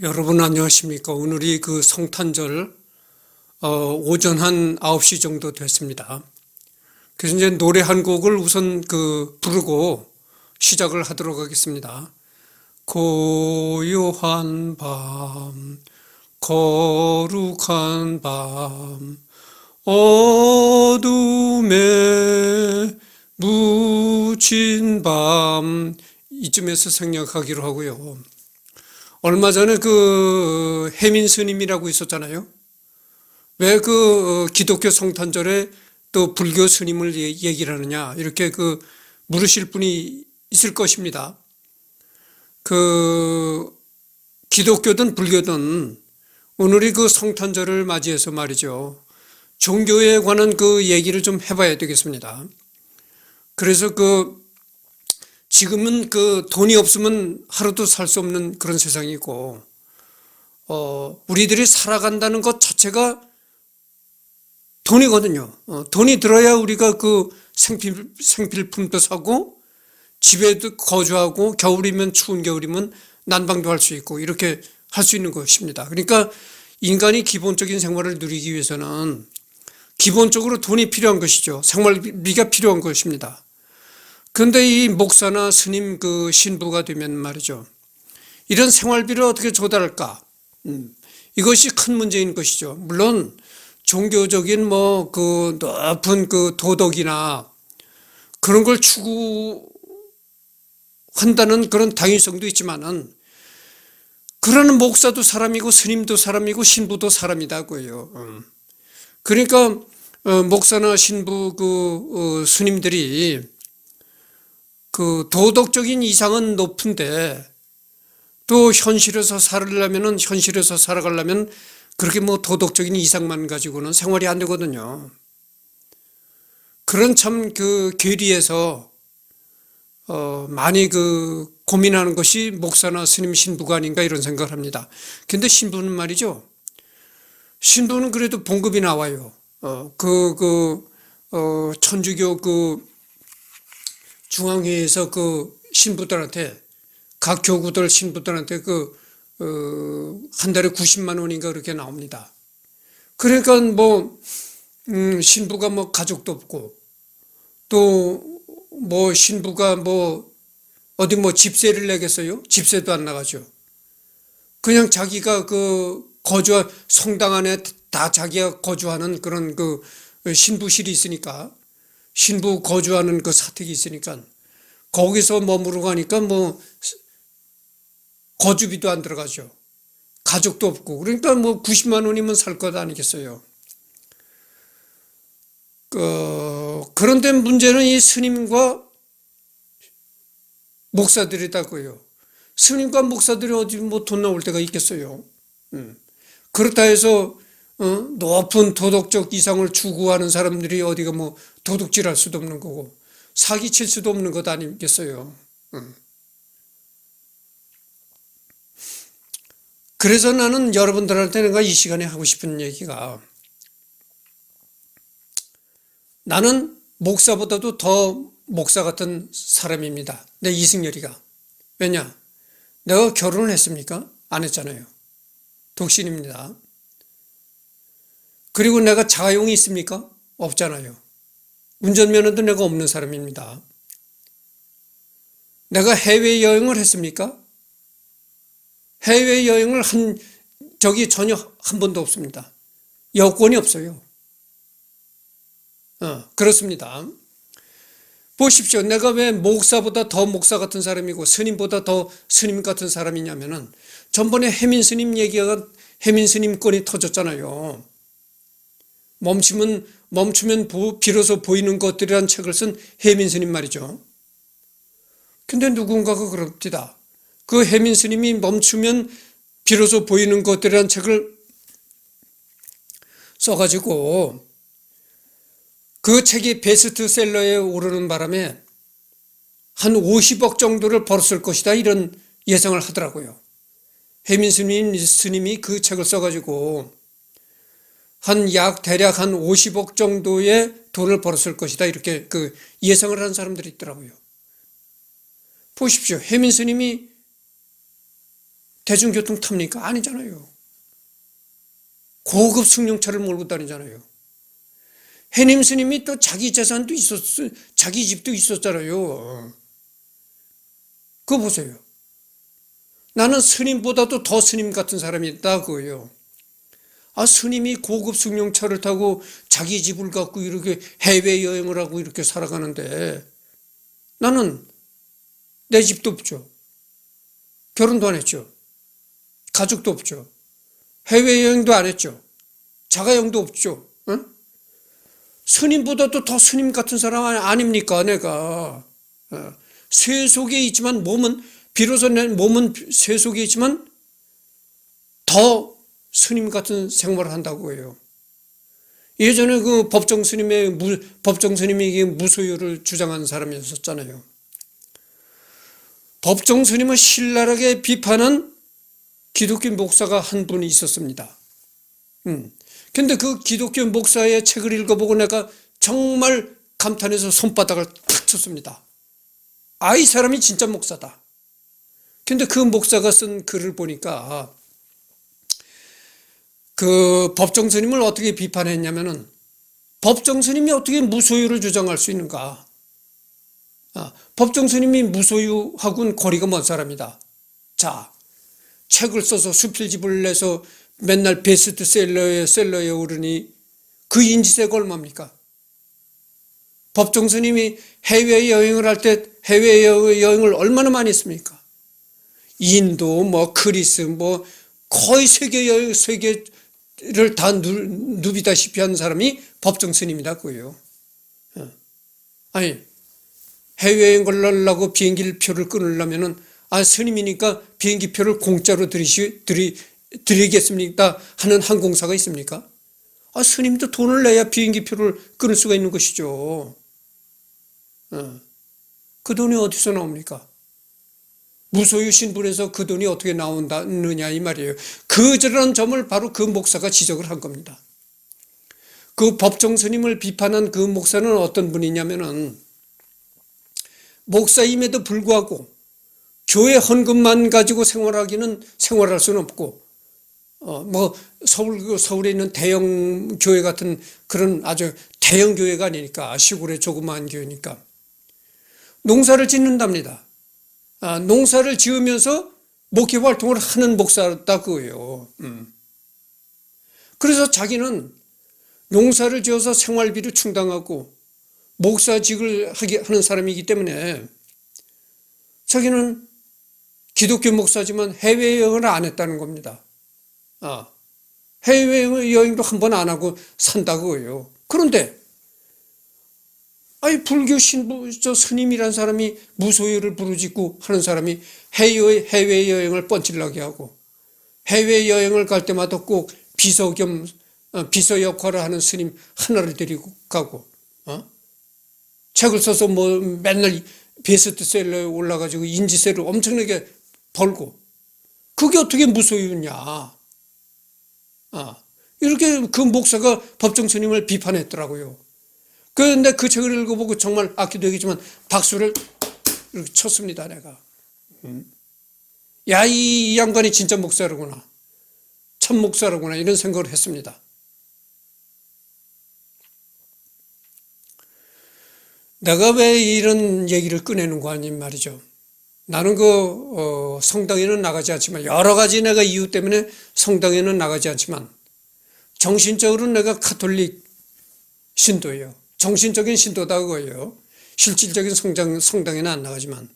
여러분 안녕하십니까? 오늘이 그 성탄절 오전 한 9시 정도 됐습니다. 그래서 이제 노래 한 곡을 우선 부르고 시작을 하도록 하겠습니다. 고요한 밤, 거룩한 밤, 어둠에 묻힌 밤, 이쯤에서 생략하기로 하고요. 얼마 전에 해민 스님이라고 있었잖아요. 왜 기독교 성탄절에 또 불교 스님을 얘기를 하느냐, 이렇게 물으실 분이 있을 것입니다. 기독교든 불교든 오늘이 성탄절을 맞이해서 말이죠. 종교에 관한 얘기를 좀 해봐야 되겠습니다. 그래서 지금은 돈이 없으면 하루도 살 수 없는 그런 세상이고, 우리들이 살아간다는 것 자체가 돈이거든요. 돈이 들어야 우리가 생필품도 사고, 집에도 거주하고, 겨울이면 추운 겨울이면 난방도 할 수 있고, 이렇게 할 수 있는 것입니다. 그러니까 인간이 기본적인 생활을 누리기 위해서는 기본적으로 돈이 필요한 것이죠. 생활비가 필요한 것입니다. 그런데 이 목사나 스님 신부가 되면 말이죠. 이런 생활비를 어떻게 조달할까? 이것이 큰 문제인 것이죠. 물론 종교적인 높은 도덕이나 그런 걸 추구한다는 그런 당위성도 있지만은, 그러는 목사도 사람이고 스님도 사람이고 신부도 사람이다고요. 그러니까 목사나 신부 스님들이 도덕적인 이상은 높은데, 또 현실에서 살아가려면 그렇게 도덕적인 이상만 가지고는 생활이 안 되거든요. 그런 참 괴리에서 많이 고민하는 것이 목사나 스님 신부가 아닌가 이런 생각을 합니다. 근데 신부는 말이죠. 신부는 그래도 봉급이 나와요. 천주교 중앙회에서 신부들한테, 각 교구들 신부들한테 한 달에 90만 원인가 그렇게 나옵니다. 그러니까 신부가 가족도 없고, 또 신부가 어디 집세를 내겠어요? 집세도 안 나가죠. 그냥 자기가 성당 안에 다 자기가 거주하는 그런 신부실이 있으니까, 신부 거주하는 사택이 있으니까 거기서 머무르고 하니까 거주비도 안 들어가죠. 가족도 없고. 그러니까 90만 원이면 살 것 아니겠어요. 그런데 문제는 이 스님과 목사들이다고요. 스님과 목사들이 어디 돈 나올 때가 있겠어요. 그렇다 해서 높은 도덕적 이상을 추구하는 사람들이 어디가 도둑질할 수도 없는 거고 사기칠 수도 없는 것 아니겠어요. 그래서 나는 여러분들한테 내가 이 시간에 하고 싶은 얘기가, 나는 목사보다도 더 목사 같은 사람입니다. 내 이승열이가. 왜냐? 내가 결혼을 했습니까? 안 했잖아요. 독신입니다. 그리고 내가 자가용이 있습니까? 없잖아요. 운전면허도 내가 없는 사람입니다. 내가 해외여행을 했습니까? 해외여행을 전혀 한 번도 없습니다. 여권이 없어요. 그렇습니다. 보십시오. 내가 왜 목사보다 더 목사 같은 사람이고 스님보다 더 스님 같은 사람이냐면은, 전번에 해민 스님 건이 터졌잖아요. 멈추면 비로소 보이는 것들이라는 책을 쓴 해민 스님 말이죠. 근데 누군가가 그럽니다. 해민 스님이 멈추면 비로소 보이는 것들이라는 책을 써가지고 그 책이 베스트셀러에 오르는 바람에 한 50억 정도를 벌었을 것이다, 이런 예상을 하더라고요. 해민 스님이 그 책을 써가지고 대략 한 50억 정도의 돈을 벌었을 것이다, 이렇게 예상을 하는 사람들이 있더라고요. 보십시오. 해민 스님이 대중교통 탑니까? 아니잖아요. 고급 승용차를 몰고 다니잖아요. 해님 스님이 또 자기 재산도 자기 집도 있었잖아요. 그거 보세요. 나는 스님보다도 더 스님 같은 사람이 있다 그거예요. 스님이 고급 승용차를 타고 자기 집을 갖고 이렇게 해외여행을 하고 이렇게 살아가는데 나는 내 집도 없죠. 결혼도 안 했죠. 가족도 없죠. 해외여행도 안 했죠. 자가용도 없죠. 응? 스님보다도 더 스님 같은 사람 아닙니까 내가. 쇠 속에 있지만 비로소 내 몸은 쇠 속에 있지만 더 스님 같은 생활을 한다고 해요. 예전에 그 법정 스님이 이게 무소유를 주장한 사람이었었잖아요. 법정 스님을 신랄하게 비판한 기독교 목사가 한 분이 있었습니다. 근데 그 기독교 목사의 책을 읽어보고 내가 정말 감탄해서 손바닥을 탁 쳤습니다. 이 사람이 진짜 목사다. 근데 그 목사가 쓴 글을 보니까 그 법정 스님을 어떻게 비판했냐면은 법정 스님이 어떻게 무소유를 주장할 수 있는가? 법정 스님이 무소유하고는 거리가 먼 사람이다. 자, 책을 써서 수필집을 내서 맨날 베스트셀러에 오르니 그 인지세가 얼마입니까? 법정 스님이 해외여행을 할 때 해외여행을 얼마나 많이 했습니까? 인도, 그리스, 거의 세계를 다 누비다시피 한 사람이 법정 스님이다 그거예요. 아니, 해외여행 걸려고 비행기 표를 끊으려면은 스님이니까 비행기 표를 공짜로 드리겠습니까? 하는 항공사가 있습니까? 스님도 돈을 내야 비행기 표를 끊을 수가 있는 것이죠. 그 돈이 어디서 나옵니까? 무소유 신분에서 그 돈이 어떻게 나오느냐 이 말이에요. 그저런 점을 바로 그 목사가 지적을 한 겁니다. 그 법정 스님을 비판한 그 목사는 어떤 분이냐면은 목사임에도 불구하고 교회 헌금만 가지고 생활할 수는 없고 서울에 있는 대형 교회 같은 그런 아주 대형 교회가 아니니까 시골의 조그마한 교회니까 농사를 짓는답니다. 농사를 지으면서 목회 활동을 하는 목사다 그거예요. 그래서 자기는 농사를 지어서 생활비를 충당하고 목사직을 하는 사람이기 때문에 자기는 기독교 목사지만 해외여행을 안 했다는 겁니다. 해외여행도 한 번 안 하고 산다고 해요. 그런데 불교 스님이란 사람이 무소유를 부르짖고 하는 사람이 해외여행을 뻔질나게 하고 해외여행을 갈 때마다 꼭 비서 역할을 하는 스님 하나를 데리고 가고 책을 써서 맨날 베스트셀러에 올라가지고 인지세를 엄청나게 벌고 그게 어떻게 무소유냐? 이렇게 그 목사가 법정 스님을 비판했더라고요. 그런데 그 책을 읽어보고 정말 악기도 얘기지만 박수를 이렇게 쳤습니다, 내가. 이 양반이 진짜 목사로구나. 참 목사로구나. 이런 생각을 했습니다. 내가 왜 이런 얘기를 꺼내는 거 아닌 말이죠. 나는 성당에는 나가지 않지만, 여러 가지 내가 이유 때문에 성당에는 나가지 않지만, 정신적으로는 내가 가톨릭 신도예요. 정신적인 신도다 그거예요. 실질적인 성당에는 안 나가지만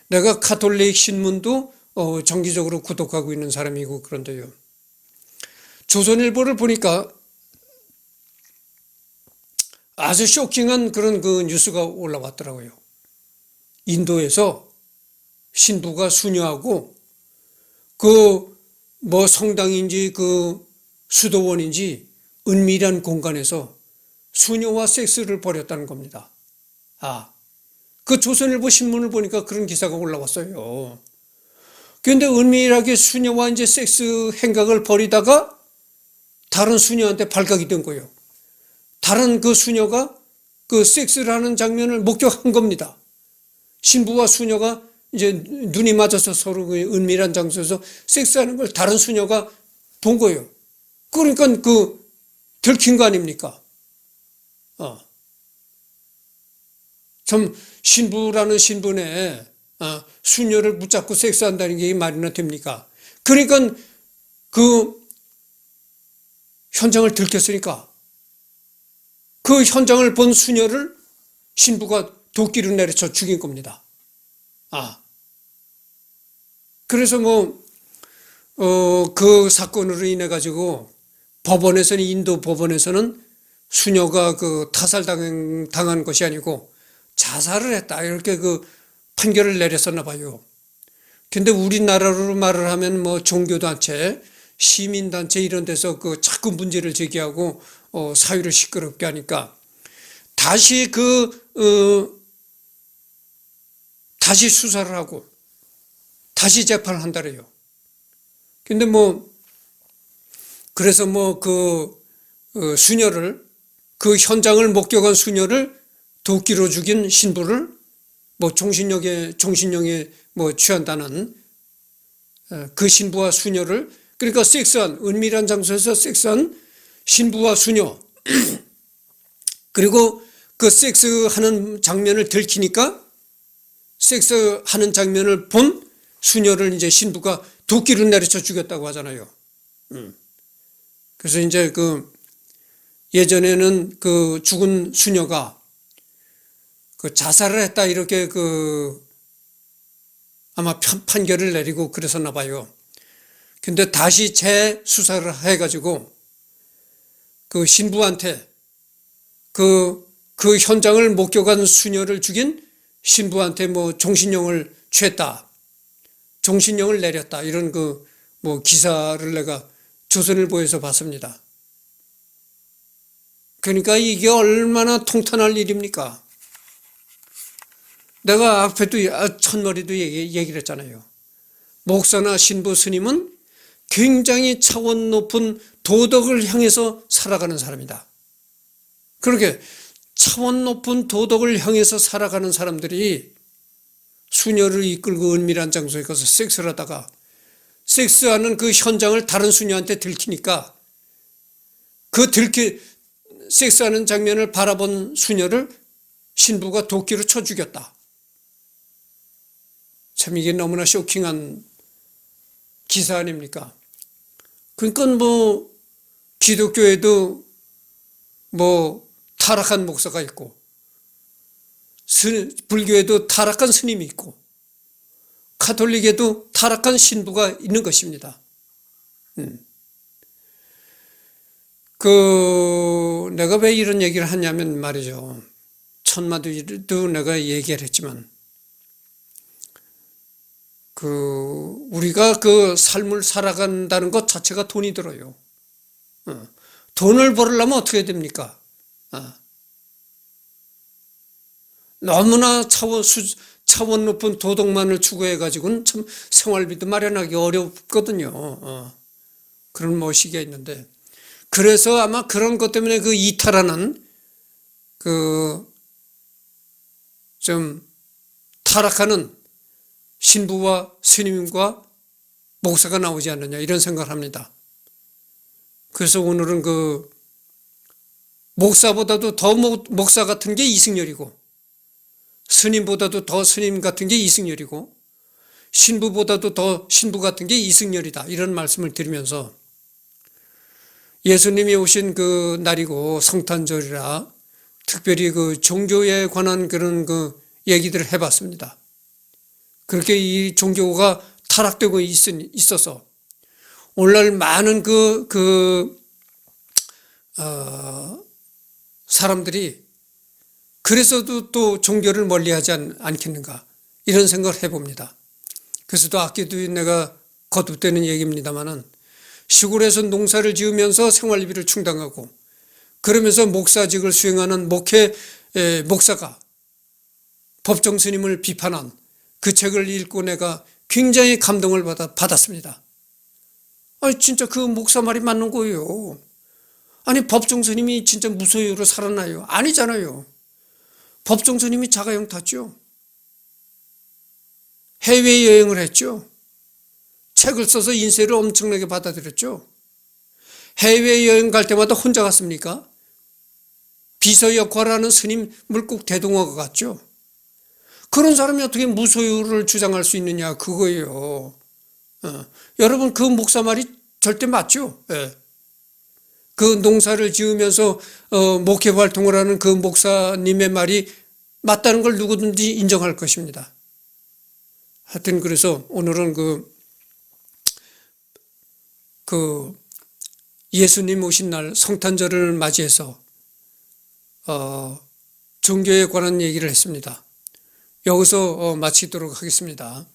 내가 가톨릭 신문도 정기적으로 구독하고 있는 사람이고 그런데요. 조선일보를 보니까 아주 쇼킹한 그런 그 뉴스가 올라왔더라고요. 인도에서 신부가 수녀하고 성당인지 수도원인지 은밀한 공간에서 수녀와 섹스를 벌였다는 겁니다. 그 조선일보 신문을 보니까 그런 기사가 올라왔어요. 그런데 은밀하게 수녀와 이제 섹스 행각을 벌이다가 다른 수녀한테 발각이 된 거예요. 다른 그 수녀가 그 섹스를 하는 장면을 목격한 겁니다. 신부와 수녀가 이제 눈이 맞아서 서로 그 은밀한 장소에서 섹스하는 걸 다른 수녀가 본 거예요. 그러니까 들킨 거 아닙니까? 참 신부라는 신분에 수녀를 붙잡고 섹스한다는 게 말이나 됩니까? 그러니까 그 현장을 들켰으니까 그 현장을 본 수녀를 신부가 도끼로 내려쳐 죽인 겁니다. 그래서 그 사건으로 인해 가지고 법원에서는, 인도 법원에서는 수녀가 그 타살당한 것이 아니고 자살을 했다, 이렇게 그 판결을 내렸었나 봐요. 근데 우리나라로 말을 하면 종교단체, 시민단체 이런 데서 그 자꾸 문제를 제기하고 사회를 시끄럽게 하니까 다시 다시 수사를 하고 다시 재판을 한다래요. 근데 그래서 수녀를, 그 현장을 목격한 수녀를 도끼로 죽인 신부를 종신령에 취한다는 그 신부와 수녀를, 그러니까 은밀한 장소에서 섹스한 신부와 수녀, 그리고 그 섹스하는 장면을 들키니까 섹스하는 장면을 본 수녀를 이제 신부가 도끼로 내려쳐 죽였다고 하잖아요. 그래서 이제 예전에는 그 죽은 수녀가 자살을 했다, 이렇게 아마 판결을 내리고 그랬었나 봐요. 근데 다시 재수사를 해가지고 그 신부한테 그 현장을 목격한 수녀를 죽인 신부한테 종신령을 취했다, 종신령을 내렸다, 이런 기사를 내가 조선일보에서 봤습니다. 그러니까 이게 얼마나 통탄할 일입니까? 내가 앞에도 첫머리도 얘기를 했잖아요. 목사나 신부 스님은 굉장히 차원 높은 도덕을 향해서 살아가는 사람이다. 그렇게 차원 높은 도덕을 향해서 살아가는 사람들이 수녀를 이끌고 은밀한 장소에 가서 섹스를 하다가 섹스하는 그 현장을 다른 수녀한테 들키니까 섹스하는 장면을 바라본 수녀를 신부가 도끼로 쳐 죽였다. 참 이게 너무나 쇼킹한 기사 아닙니까? 그러니까 기독교에도 타락한 목사가 있고, 불교에도 타락한 스님이 있고, 가톨릭에도 타락한 신부가 있는 것입니다. 내가 왜 이런 얘기를 하냐면 말이죠. 천마도 내가 얘기를 했지만, 우리가 삶을 살아간다는 것 자체가 돈이 들어요. 돈을 벌으려면 어떻게 해야 됩니까? 너무나 차원 높은 도덕만을 추구해가지고는 참 생활비도 마련하기 어렵거든요. 그런 시기가 있는데, 그래서 아마 그런 것 때문에 이탈하는 좀 타락하는 신부와 스님과 목사가 나오지 않느냐, 이런 생각을 합니다. 그래서 오늘은 목사보다도 더 목사 같은 게 이승열이고, 스님보다도 더 스님 같은 게 이승열이고, 신부보다도 더 신부 같은 게 이승열이다, 이런 말씀을 드리면서 예수님이 오신 날이고 성탄절이라 특별히 종교에 관한 그런 얘기들을 해봤습니다. 그렇게 이 종교가 타락되고 있어서 오늘날 많은 사람들이 그래서도 또 종교를 멀리하지 않겠는가, 이런 생각을 해봅니다. 그래서 또 아껴도 내가 거듭되는 얘기입니다만은, 시골에서 농사를 지으면서 생활비를 충당하고 그러면서 목사직을 수행하는 목사가 법정 스님을 비판한 그 책을 읽고 내가 굉장히 감동을 받았습니다. 진짜 그 목사 말이 맞는 거예요. 법정 스님이 진짜 무소유로 살아나요? 아니잖아요. 법정 스님이 자가용 탔죠. 해외여행을 했죠. 책을 써서 인쇄를 엄청나게 받아들였죠. 해외여행 갈 때마다 혼자 갔습니까? 비서 역할하는 스님 물국 대동하고 갔죠. 그런 사람이 어떻게 무소유를 주장할 수 있느냐 그거예요. 여러분 그 목사 말이 절대 맞죠. 예. 그 농사를 지으면서 목회 활동을 하는 그 목사님의 말이 맞다는 걸 누구든지 인정할 것입니다. 하여튼 그래서 오늘은 그 예수님 오신 날 성탄절을 맞이해서 종교에 관한 얘기를 했습니다. 여기서 마치도록 하겠습니다.